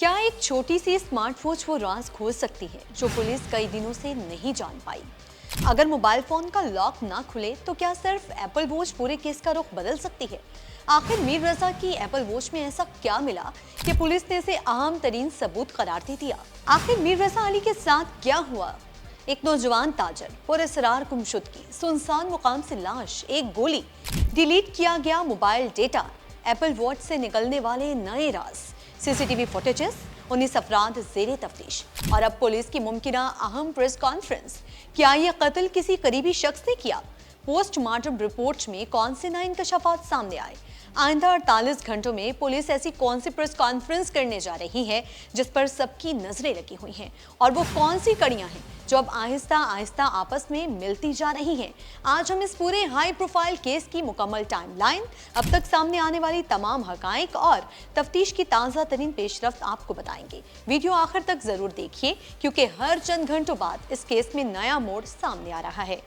क्या एक छोटी सी स्मार्टवॉच वो राज खोल सकती है जो पुलिस कई दिनों से नहीं जान पाई? अगर मोबाइल फोन का लॉक ना खुले तो क्या सिर्फ एप्पल वॉच पूरे केस का रुख बदल सकती है? आखिर मीर रजा की एप्पल वॉच में ऐसा क्या मिला कि पुलिस ने इसे अहम तरीन सबूत करार दे दिया? आखिर मीर रजा अली के साथ क्या हुआ? एक नौजवान ताजर पुरस्रार गुमशुदगी, सुनसान मुकाम से लाश, एक गोली, डिलीट किया गया मोबाइल डेटा, एप्पल वॉच से निकलने वाले नए राज, सीसीटीवी फुटेजेस, 19 अफराद जेरे तफ्तीश और अब पुलिस की मुमकिना अहम प्रेस कॉन्फ्रेंस। क्या यह कत्ल किसी करीबी शख्स ने किया? पोस्टमार्टम रिपोर्ट में कौन से नए इंकशाफात सामने आए? आइंदा 48 घंटों में पुलिस ऐसी कौन सी प्रेस कॉन्फ्रेंस करने जा रही है जिस पर सबकी नजरें लगी हुई हैं, और वो कौन सी कड़ियां हैं जो अब आहिस्ता आहिस्ता आपस में मिलती जा रही हैं? आज हम इस पूरे हाई प्रोफाइल केस की मुकम्मल टाइमलाइन, अब तक सामने आने वाली तमाम हकाइक और तफ्तीश की ताज़ा तरीन पेशरफ्त आपको बताएंगे। वीडियो आखिर तक जरूर देखिए क्योंकि हर चंद घंटों बाद इस केस में नया मोड़ सामने आ रहा है।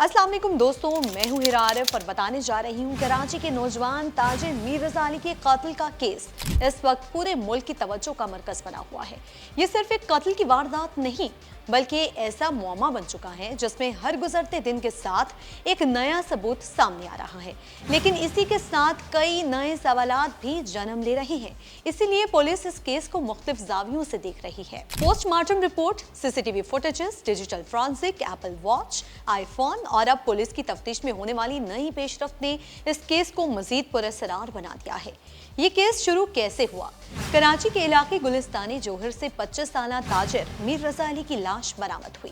अस्सलाम वालेकुम दोस्तों, मैं हूं हिरा आरिफ और बताने जा रही हूं कराची के नौजवान ताजिर मीर रजा अली के कत्ल का केस इस वक्त पूरे मुल्क की तवज्जो का मरकज बना हुआ है। ये सिर्फ एक कत्ल की वारदात नहीं बल्कि ऐसा मुअम्मा बन चुका है जिसमें हर गुजरते दिन के साथ एक नया सबूत सामने आ रहा है, लेकिन इसी के साथ कई नए सवालात भी जन्म ले रहे हैं। इसीलिए पुलिस इस केस को मुख्तलिफ जावियों से देख रही है। Postmortem report, CCTV footages, digital forensic, Apple watch, iPhone और अब पुलिस की तफ्तीश में होने वाली नई पेशरफ्त ने इस केस को मजीद पुरअसरार बना दिया है। ये केस शुरू कैसे हुआ? कराची के इलाके गुलिस्तानी जोहर से 25 साल ताजिर मीर रजा अली की लाश बरामद हुई।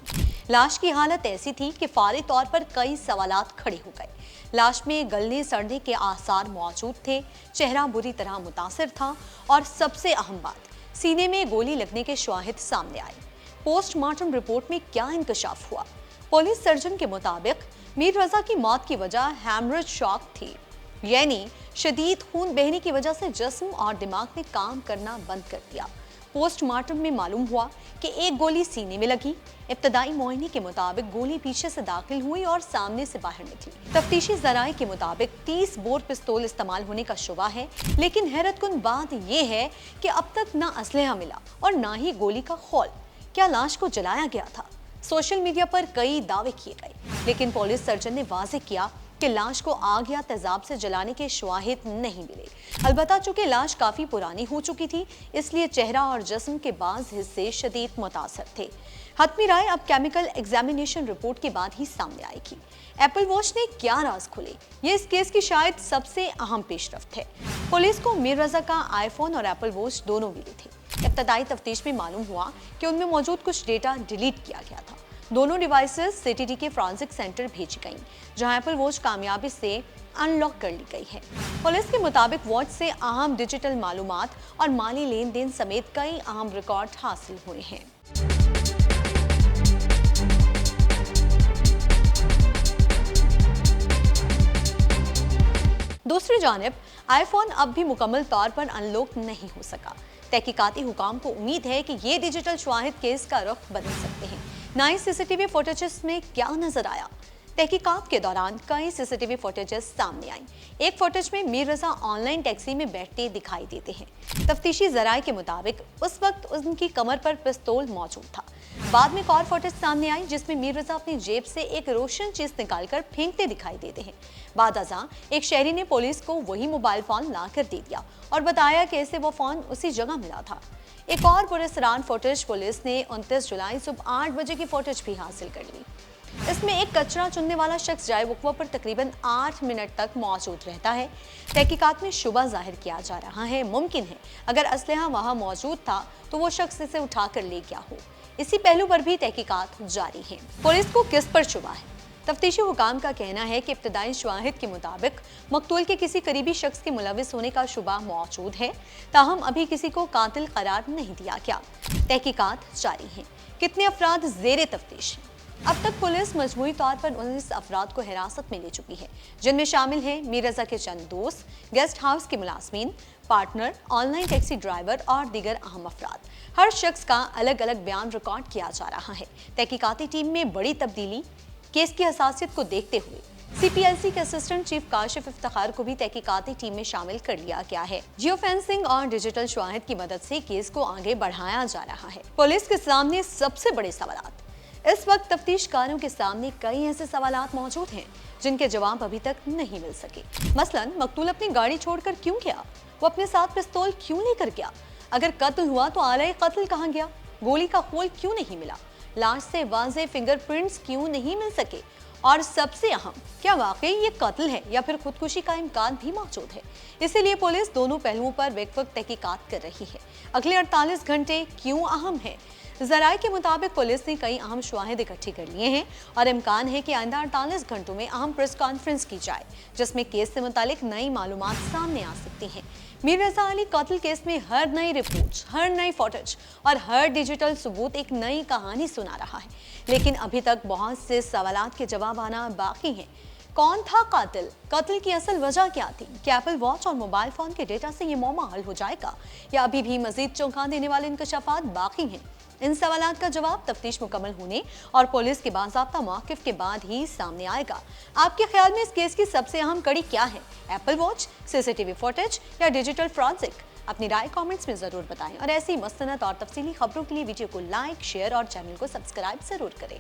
लाश की हालत ऐसी थी कि फौरी तौर पर कई सवालात खड़े हो गए। लाश में गलने सड़ने के आसार मौजूद थे, चेहरा बुरी तरह मुतासिर था और सबसे अहम बात, सीने में गोली लगने के शवाहिद सामने आए। पोस्टमार्टम रिपोर्ट में क्या इंकशाफ हुआ? पुलिस सर्जन के मुताबिक मीर रजा की मौत की वजह हैमरेज शॉक थी, यानी शदीद खून बहने की वजह से जिस्म और दिमाग ने काम करना बंद कर दिया। पोस्टमार्टम में मालूम हुआ कि एक गोली सीने में लगी। इब्तदाई मुआयने के मुताबिक गोली पीछे से दाखिल हुई और सामने से बाहर निकली। तफ्तीशी जराये के मुताबिक 30 बोर पिस्तौल इस्तेमाल होने का शुबा है, लेकिन हैरतकुन बात यह है कि अब तक ना असलहा मिला और ना ही गोली का खौल। क्या लाश को जलाया गया था? सोशल मीडिया पर कई दावे किए गए, लेकिन पुलिस सर्जन ने वाज़ेह किया कि लाश को आग या तेजाब से जलाने के शवाहिद नहीं मिले। अलबत्ता चूंकि लाश काफी पुरानी हो चुकी थी, इसलिए चेहरा और जिस्म के बाज़ हिस्से शदीद मुतासर थे। हतमी राय अब केमिकल एग्जामिनेशन रिपोर्ट के बाद ही सामने आएगी। एप्पल वॉच ने क्या राज खुले, ये इस केस की शायद सबसे अहम पेशरफ्त है। पुलिस को मीर रजा का आईफोन और एप्पल वॉच दोनों मिली थी। इब्तदाई तफ्तीश में मालूम हुआ कि उनमें मौजूद कुछ डेटा डिलीट किया गया था। दोनों डिवाइसेस सीटीडी के फॉरेंसिक सेंटर भेजी गईं, जहां एप्पल वॉच कामयाबी से अनलॉक कर ली गई है। पुलिस के मुताबिक वॉच से अहम डिजिटल मालूमात और माली लेन देन समेत कई अहम रिकॉर्ड हासिल हुए हैं। दूसरी जानिब आईफोन अब भी मुकम्मल तौर पर अनलॉक नहीं हो सका। तहकीकाती हुकाम को उम्मीद है कि ये डिजिटल शवाहिद केस का रुख बदल सकते हैं। नए सीसीटीवी फुटेजेस में क्या नजर आया? तहकीकात के दौरान कई सीसीटीवी फुटेजेस सामने आई। एक फुटेज में मीर रजा ऑनलाइन टैक्सी में बैठते दिखाई देते हैं। तफ्तीशी जराये के मुताबिक उस वक्त उनकी कमर पर पिस्तौल मौजूद था। बाद में एक और फुटेज सामने आई जिसमें मीर रजा अपनी जेब से एक रोशन चीज निकालकर फेंकते दिखाई देते हैं। बाद अज़ां एक शहरी ने पुलिस को वही मोबाइल फोन ला कर दे दिया और बताया कि इसे वो फोन उसी जगह मिला था। एक और पुरस्रार फुटेज पुलिस ने 29 जुलाई सुबह 8 बजे की फुटेज भी हासिल कर ली। इसमें एक कचरा चुनने वाला शख्स जाए वक़्वा पर तकरीबन 8 मिनट तक मौजूद रहता है। तहकीकात में शुबा जाहिर किया जा रहा है, मुमकिन है अगर असलहा वहां मौजूद था तो वो शख्स इसे उठाकर ले गया हो। इसी पहलू पर भी तहकीकात जारी है। पुलिस को किस पर शुबा है? तफ्तीशी हुकाम का कहना है कि इब्तदाई शवाहिद के मुताबिक मकतूल के किसी करीबी शख्स के मुलविस होने का शुबा मौजूद है, ताहम अभी किसी को कातिल करार नहीं दिया गया। तहकीकात जारी है। कितने अफराद जेरे तफ्तीश हैं? अब तक पुलिस मजमूई तौर पर 19 अफराद को हिरासत में ले चुकी है, जिनमें शामिल हैं मीर रजा के चंद दोस्त, गेस्ट हाउस के मुलाजमीन, पार्टनर, ऑनलाइन टैक्सी ड्राइवर और दीगर अहम अफराद। हर शख्स का अलग अलग बयान रिकॉर्ड किया जा रहा है। तहकीकाती टीम में बड़ी तब्दीली, केस की हसासियत को देखते हुए सीपीएलसी के असिस्टेंट चीफ काशिफ इफ्तिखार को भी तहकीकाती टीम में शामिल कर लिया गया है। जियो फेंसिंग और डिजिटल शवाहिद की मदद से केस को आगे बढ़ाया जा रहा है। पुलिस के सामने सबसे बड़े सवालात। इस वक्त तफ्तीशकारों के सामने कई ऐसे सवालात मौजूद हैं जिनके जवाब अभी तक नहीं मिल सके। मसलन मकतूल अपनी गाड़ी छोड़कर क्यों गया? वो अपने साथ पिस्तौल क्यों लेकर गया? अगर कत्ल हुआ तो आलय कत्ल कहाँ गया? गोली का खोल क्यों नहीं मिला? लाश से वाज़ेह फिंगरप्रिंट्स क्यों नहीं मिल सके? और सबसे अहम, क्या वाकई ये कत्ल है या फिर खुदकुशी का इम्कान भी मौजूद है? इसीलिए पुलिस दोनों पहलुओं पर वक्त तहकीकात कर रही है। अगले 48 घंटे क्यों अहम है? जराये के मुताबिक पुलिस ने कई अहम शवाहिद इकट्ठे कर लिए हैं और इम्कान है कि आइंदा 48 घंटों में अहम प्रेस कॉन्फ्रेंस की जाए जिसमें केस से मुतालिक नई मालूमात सामने आ सकती हैं। मीर रजा अली कत्ल केस में हर नई रिपोर्ट, हर नई फुटेज और हर डिजिटल सबूत एक नई कहानी सुना रहा है, लेकिन अभी तक बहुत से सवालात के जवाब आना बाकी हैं। कौन था कातिल? कत्ल की असल वजह क्या थी? क्या एप्पल वॉच और मोबाइल फोन के डेटा से ये मौमा हल हो जाएगा या अभी भी मजीद चौंका देने वाले इंकशाफात बाकी हैं? इन सवालात का जवाब तफ्तीश मुकम्मल होने और पुलिस के बाज़ाब्ता मौक़िफ़ के बाद ही सामने आएगा। आपके ख्याल में इस केस की सबसे अहम कड़ी क्या है? एप्पल वॉच, सीसीटीवी फुटेज या डिजिटल फॉरेंसिक? अपनी राय कमेंट्स में जरूर बताएं और ऐसी मस्तनद और तफसीली खबरों के लिए वीडियो को लाइक, शेयर और चैनल को सब्सक्राइब जरूर करें।